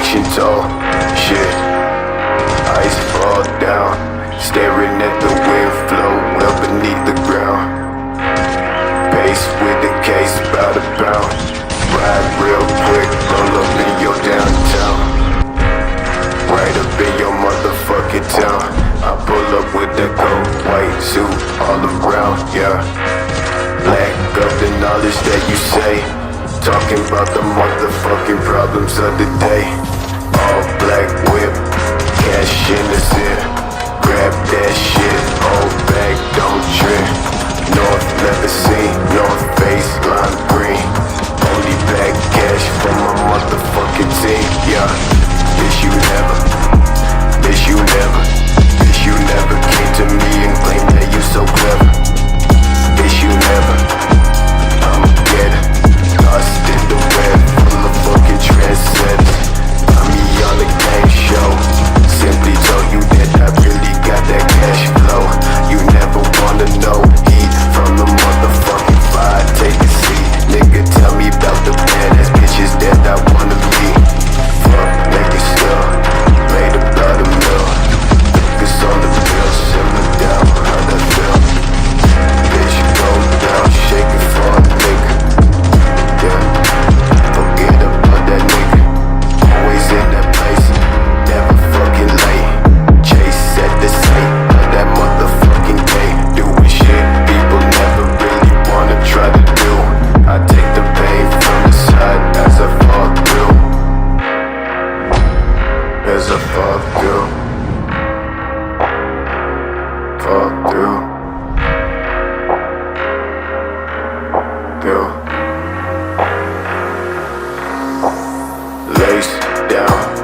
Action tall, shit. Ice fall down, staring at the wind flow well beneath the ground. Pace with the case, bout to bound. Ride real quick, roll up in your downtown. Right up in your motherfucking town. I pull up with that cold white suit all around, yeah. Black up the knowledge that you say. Talking about the motherfucking problems of the day. All black whip, cash in the zip. Grab that shit, hold back, don't trip. North never seen, North face, lime green. Only black cash from my motherfucking team, yeah. Bitch you never, bitch you never, bitch you never came to me and claimed that you so clever. Bitch you never, I'ma get it. Lost in the web, full of fucking trendsetters. I'm me on the game show. Simply told you that I really got that cash flow. You never wanna know heat from the motherfucking fire. Take a seat, nigga, tell me about the badass bitches that I wanna meet. Fuck niggas still, made about a mil. Focus on the bill, simmer down, how that feel. Bitch, go down, shake it for a nigga. Yeah, forget about that nigga. Always in that place, never fucking late. Chase at the site of that motherfucking day. Doing shit people never really wanna try to do. I take the pain from the side as I fall through. As I fall through. Fall through. Through. Lace down.